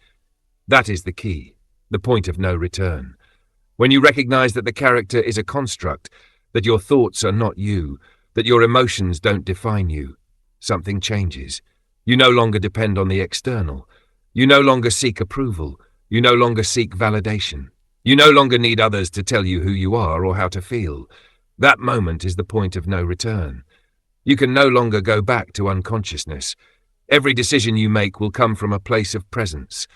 That is the key. the point of no return. When you recognize that the character is a construct, that your thoughts are not you, that your emotions don't define you, something changes. You no longer depend on the external. You no longer seek approval. You no longer seek validation. You no longer need others to tell you who you are or how to feel. That moment is the point of no return. You can no longer go back to unconsciousness. Every decision you make will come from a place of presence.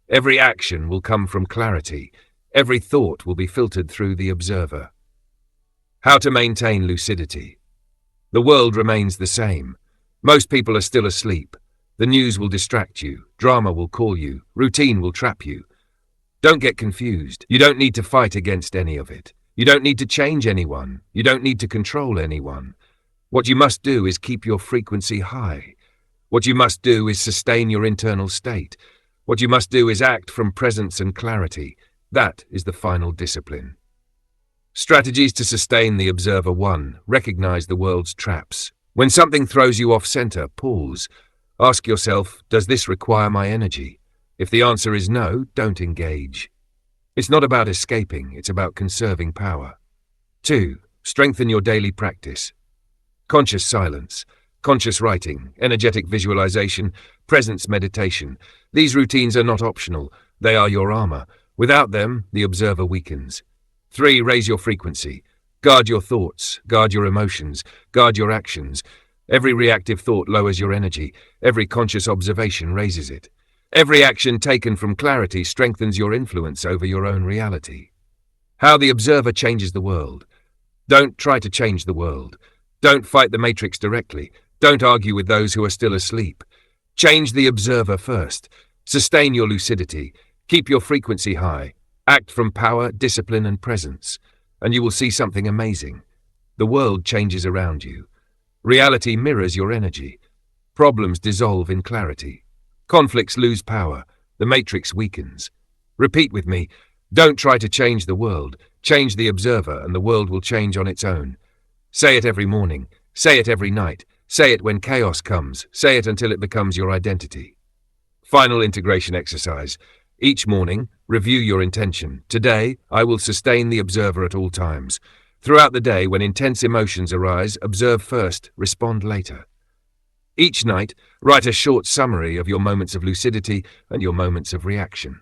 Every action will come from clarity. Every thought will be filtered through the observer. How to maintain lucidity. The world remains the same. Most people are still asleep. The news will distract you. Drama will call you. Routine will trap you. Don't get confused. You don't need to fight against any of it. You don't need to change anyone. You don't need to control anyone. What you must do is keep your frequency high. What you must do is sustain your internal state. What you must do is act from presence and clarity. That is the final discipline. Strategies to sustain the observer. 1. Recognize the world's traps. When something throws you off center, pause. Ask yourself, does this require my energy? If the answer is no, don't engage. It's not about escaping, it's about conserving power. 2. Strengthen your daily practice. Conscious silence, conscious writing, energetic visualization, presence meditation. These routines are not optional, they are your armor. Without them, the observer weakens. 3. Raise your frequency. Guard your thoughts, guard your emotions, guard your actions. Every reactive thought lowers your energy. Every conscious observation raises it. Every action taken from clarity strengthens your influence over your own reality. How the observer changes the world. Don't try to change the world. Don't fight the matrix directly. Don't argue with those who are still asleep. Change the observer first. Sustain your lucidity. Keep your frequency high. Act from power, discipline, and presence. And you will see something amazing. The world changes around you. Reality mirrors your energy. Problems dissolve in clarity. Conflicts lose power. The matrix weakens. Repeat with me. Don't try to change the world. Change the observer and the world will change on its own. Say it every morning. Say it every night. Say it when chaos comes. Say it until it becomes your identity. Final integration exercise. Each morning, review your intention. Today, I will sustain the observer at all times. Throughout the day, when intense emotions arise, observe first, respond later. Each night, write a short summary of your moments of lucidity and your moments of reaction.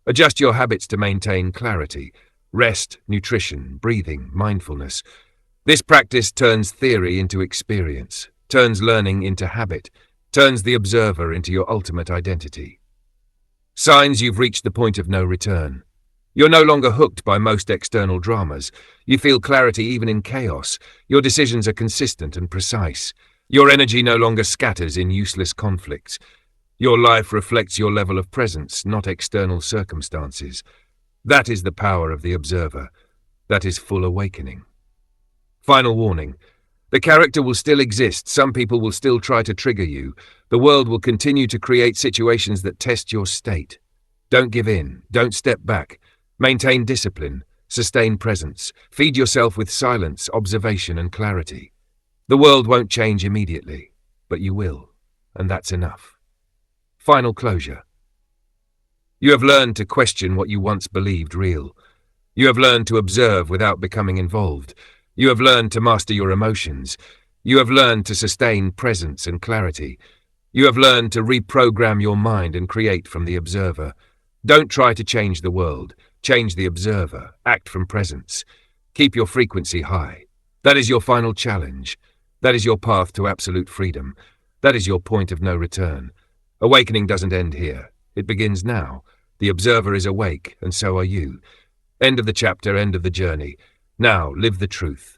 Adjust your habits to maintain clarity. Rest, nutrition, breathing, mindfulness. This practice turns theory into experience, turns learning into habit, turns the observer into your ultimate identity. Signs you've reached the point of no return. You're no longer hooked by most external dramas. You feel clarity even in chaos. Your decisions are consistent and precise. Your energy no longer scatters in useless conflicts. Your life reflects your level of presence, not external circumstances. That is the power of the observer. That is full awakening. Final warning. The character will still exist. Some people will still try to trigger you. The world will continue to create situations that test your state. Don't give in. Don't step back. Maintain discipline. Sustain presence. Feed yourself with silence, observation, and clarity. The world won't change immediately, but you will, and that's enough. Final closure. You have learned to question what you once believed real. You have learned to observe without becoming involved. You have learned to master your emotions. You have learned to sustain presence and clarity. You have learned to reprogram your mind and create from the observer. Don't try to change the world. Change the observer. Act from presence. Keep your frequency high. That is your final challenge. That is your path to absolute freedom. That is your point of no return. Awakening doesn't end here. It begins now. The observer is awake, and so are you. End of the chapter, end of the journey. Now, live the truth.